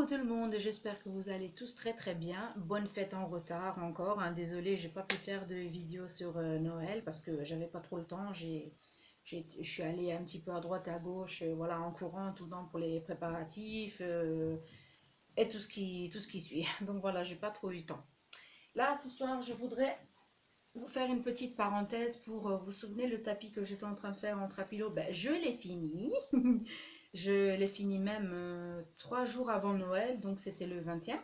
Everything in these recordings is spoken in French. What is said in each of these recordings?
Coucou tout le monde, j'espère que vous allez tous très très bien. Bonne fête en retard encore, hein. Désolée, j'ai pas pu faire de vidéo sur Noël parce que j'avais pas trop le temps. Je suis allée un petit peu à droite à gauche, voilà, en courant tout le temps pour les préparatifs et tout ce qui suit. Donc voilà, j'ai pas trop eu le temps. Là, ce soir, je voudrais vous faire une petite parenthèse pour vous souvenir le tapis que j'étais en train de faire en trapilo. Ben, je l'ai fini. Je l'ai fini même 3 jours avant Noël, donc c'était le 21.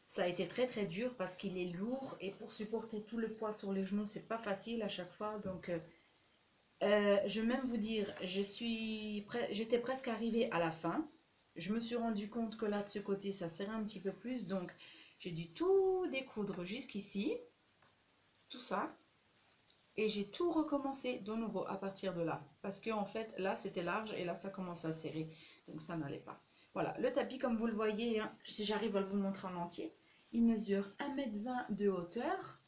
Ça a été très très dur parce qu'il est lourd et pour supporter tout le poids sur les genoux, c'est pas facile à chaque fois. Donc, je vais même vous dire, j'étais presque arrivée à la fin. Je me suis rendu compte que là de ce côté, ça serrait un petit peu plus, donc j'ai dû tout découdre jusqu'ici, tout ça. Et j'ai tout recommencé de nouveau à partir de là. Parce que en fait, là, c'était large et là, ça commence à serrer. Donc, ça n'allait pas. Voilà, le tapis, comme vous le voyez, hein, si j'arrive à vous le montrer en entier, il mesure 1,20 m de hauteur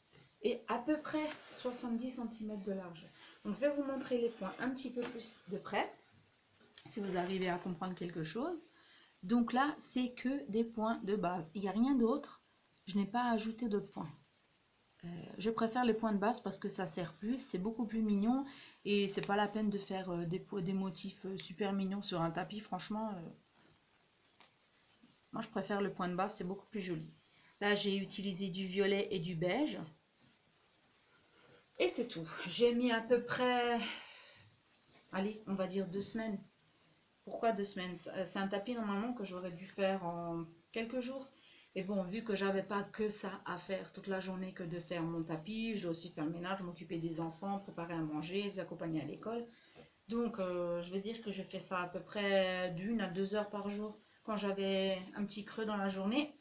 et à peu près 70 cm de large. Donc, je vais vous montrer les points un petit peu plus de près, si vous arrivez à comprendre quelque chose. Donc là, c'est que des points de base. Il n'y a rien d'autre. Je n'ai pas ajouté d'autres points. Je préfère les points de base parce que ça sert plus, c'est beaucoup plus mignon et c'est pas la peine de faire des motifs super mignons sur un tapis. Franchement, moi je préfère le point de base, c'est beaucoup plus joli. Là, j'ai utilisé du violet et du beige et c'est tout. J'ai mis à peu près, allez, on va dire 2 semaines. Pourquoi 2 semaines? C'est un tapis normalement que j'aurais dû faire en quelques jours. Et bon, vu que j'avais pas que ça à faire toute la journée que de faire mon tapis, j'ai aussi fait le ménage, m'occuper des enfants, préparer à manger, les accompagner à l'école. Donc, je vais dire que je fais ça à peu près d'1 à 2 heures par jour. Quand j'avais un petit creux dans la journée,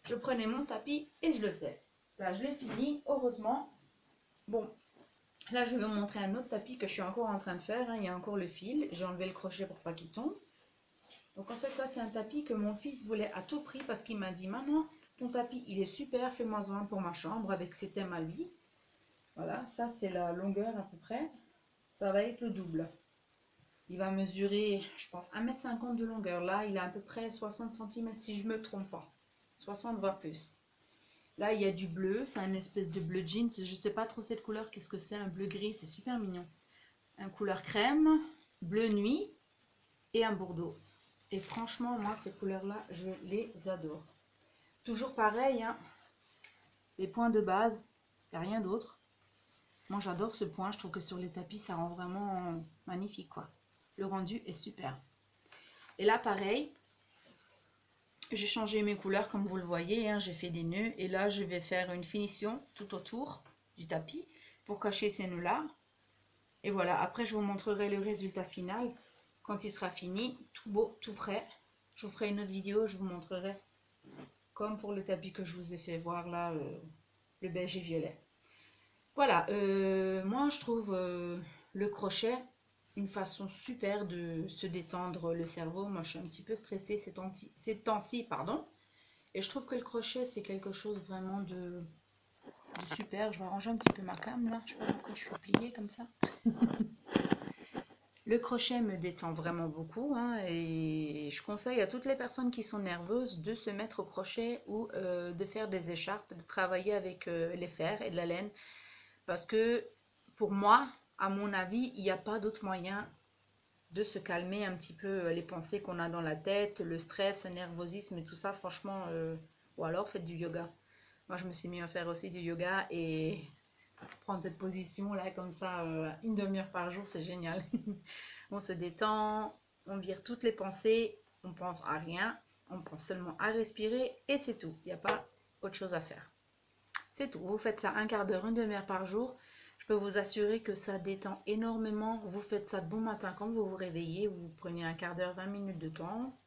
je prenais mon tapis et je le faisais. Là, je l'ai fini, heureusement. Bon, là, je vais vous montrer un autre tapis que je suis encore en train de faire, hein. Il y a encore le fil. J'ai enlevé le crochet pour pas qu'il tombe. Donc en fait, ça c'est un tapis que mon fils voulait à tout prix parce qu'il m'a dit: Maman, ton tapis il est super, fais-moi un pour ma chambre avec ses thèmes à lui. Voilà, ça c'est la longueur à peu près. Ça va être le double. Il va mesurer, je pense, 1,50 m de longueur. Là, il a à peu près 60 cm si je ne me trompe pas. 60 voire plus. Là, il y a du bleu, c'est un espèce de bleu jeans. Je ne sais pas trop cette couleur, qu'est-ce que c'est, un bleu gris, c'est super mignon. Un couleur crème, bleu nuit et un bordeaux. Et franchement, moi, ces couleurs-là, je les adore. Toujours pareil, hein, les points de base, il n'y a rien d'autre. Moi, j'adore ce point. Je trouve que sur les tapis, ça rend vraiment magnifique, quoi. Le rendu est super. Et là, pareil, j'ai changé mes couleurs, comme vous le voyez, hein, j'ai fait des nœuds. Et là, je vais faire une finition tout autour du tapis pour cacher ces nœuds-là. Et voilà, après, je vous montrerai le résultat final quand il sera fini, tout beau, tout prêt. Je vous ferai une autre vidéo, je vous montrerai. Comme pour le tapis que je vous ai fait voir là, le beige et violet. Voilà, moi je trouve le crochet une façon super de se détendre le cerveau. Moi je suis un petit peu stressée ces temps-ci, pardon. Et je trouve que le crochet c'est quelque chose vraiment de super. Je vais arranger un petit peu ma cam là, je sais pas pourquoi je suis pliée comme ça. Le crochet me détend vraiment beaucoup, hein, et je conseille à toutes les personnes qui sont nerveuses de se mettre au crochet ou de faire des écharpes, de travailler avec les fers et de la laine. Parce que pour moi, à mon avis, il n'y a pas d'autre moyen de se calmer un petit peu les pensées qu'on a dans la tête, le stress, le nervosisme et tout ça, franchement. Ou alors faites du yoga. Moi, je me suis mis à faire aussi du yoga et prendre cette position là comme ça 1/2 heure par jour, c'est génial. On se détend, on vire toutes les pensées, on pense à rien, on pense seulement à respirer et c'est tout. Il n'y a pas autre chose à faire. C'est tout. Vous faites ça 1/4 d'heure, 1/2 heure par jour. Je peux vous assurer que ça détend énormément. Vous faites ça de bon matin quand vous vous réveillez. Vous prenez 1/4 d'heure, 20 minutes de temps.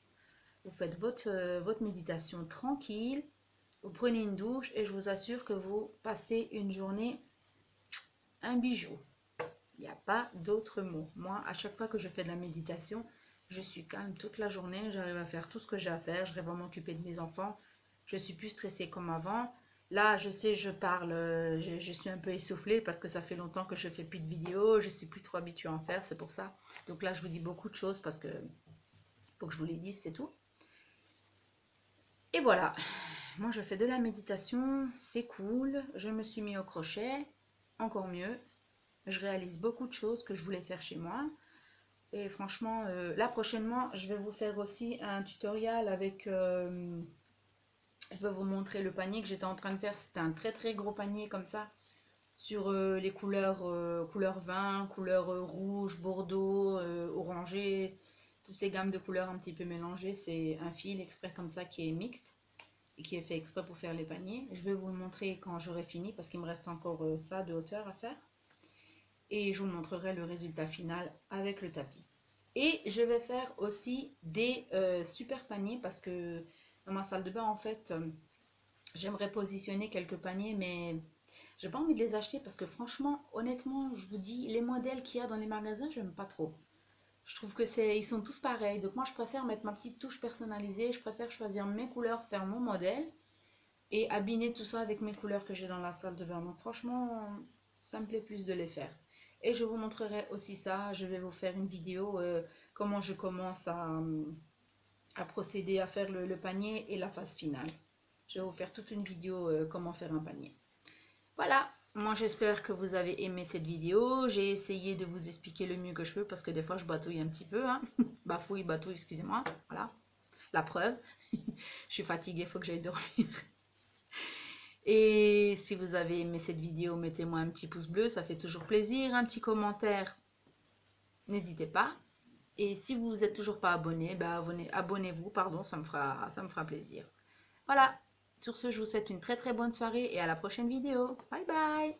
Vous faites votre méditation tranquille. Vous prenez une douche et je vous assure que vous passez une journée un bijou. Il n'y a pas d'autre mot. Moi, à chaque fois que je fais de la méditation, je suis calme toute la journée. J'arrive à faire tout ce que j'ai à faire. J'arrive à m'occuper de mes enfants. Je suis plus stressée comme avant. Là, je sais, je parle, je suis un peu essoufflée parce que ça fait longtemps que je fais plus de vidéos. Je suis plus trop habituée à en faire, c'est pour ça. Donc là, je vous dis beaucoup de choses parce que faut que je vous les dise, c'est tout. Et voilà, moi je fais de la méditation, c'est cool, je me suis mis au crochet, encore mieux, je réalise beaucoup de choses que je voulais faire chez moi. Et franchement, là prochainement, je vais vous faire aussi un tutoriel avec, je vais vous montrer le panier que j'étais en train de faire. C'était un très très gros panier comme ça, sur les couleurs, couleur vin, couleur rouge, bordeaux, orangé, toutes ces gammes de couleurs un petit peu mélangées. C'est un fil exprès comme ça qui est mixte et qui est fait exprès pour faire les paniers. Je vais vous le montrer quand j'aurai fini parce qu'il me reste encore ça de hauteur à faire. Et je vous montrerai le résultat final avec le tapis. Et je vais faire aussi des super paniers parce que dans ma salle de bain, en fait, j'aimerais positionner quelques paniers, mais j'ai pas envie de les acheter parce que franchement, honnêtement, je vous dis, les modèles qu'il y a dans les magasins, j'aime pas trop. Je trouve que ils sont tous pareils. Donc moi, je préfère mettre ma petite touche personnalisée. Je préfère choisir mes couleurs, faire mon modèle et abiner tout ça avec mes couleurs que j'ai dans la salle de bain. Donc franchement, ça me plaît plus de les faire. Et je vous montrerai aussi ça. Je vais vous faire une vidéo comment je commence à procéder à faire le panier et la phase finale. Je vais vous faire toute une vidéo comment faire un panier. Voilà, moi j'espère que vous avez aimé cette vidéo. J'ai essayé de vous expliquer le mieux que je peux parce que des fois je batouille un petit peu. Hein. Bafouille, batouille, excusez-moi. Voilà, la preuve. Je suis fatiguée, il faut que j'aille dormir. Et si vous avez aimé cette vidéo, mettez-moi un petit pouce bleu, ça fait toujours plaisir. Un petit commentaire, n'hésitez pas. Et si vous n'êtes toujours pas abonné, bah abonnez-vous, pardon, ça me fera plaisir. Voilà, sur ce, je vous souhaite une très très bonne soirée et à la prochaine vidéo. Bye bye!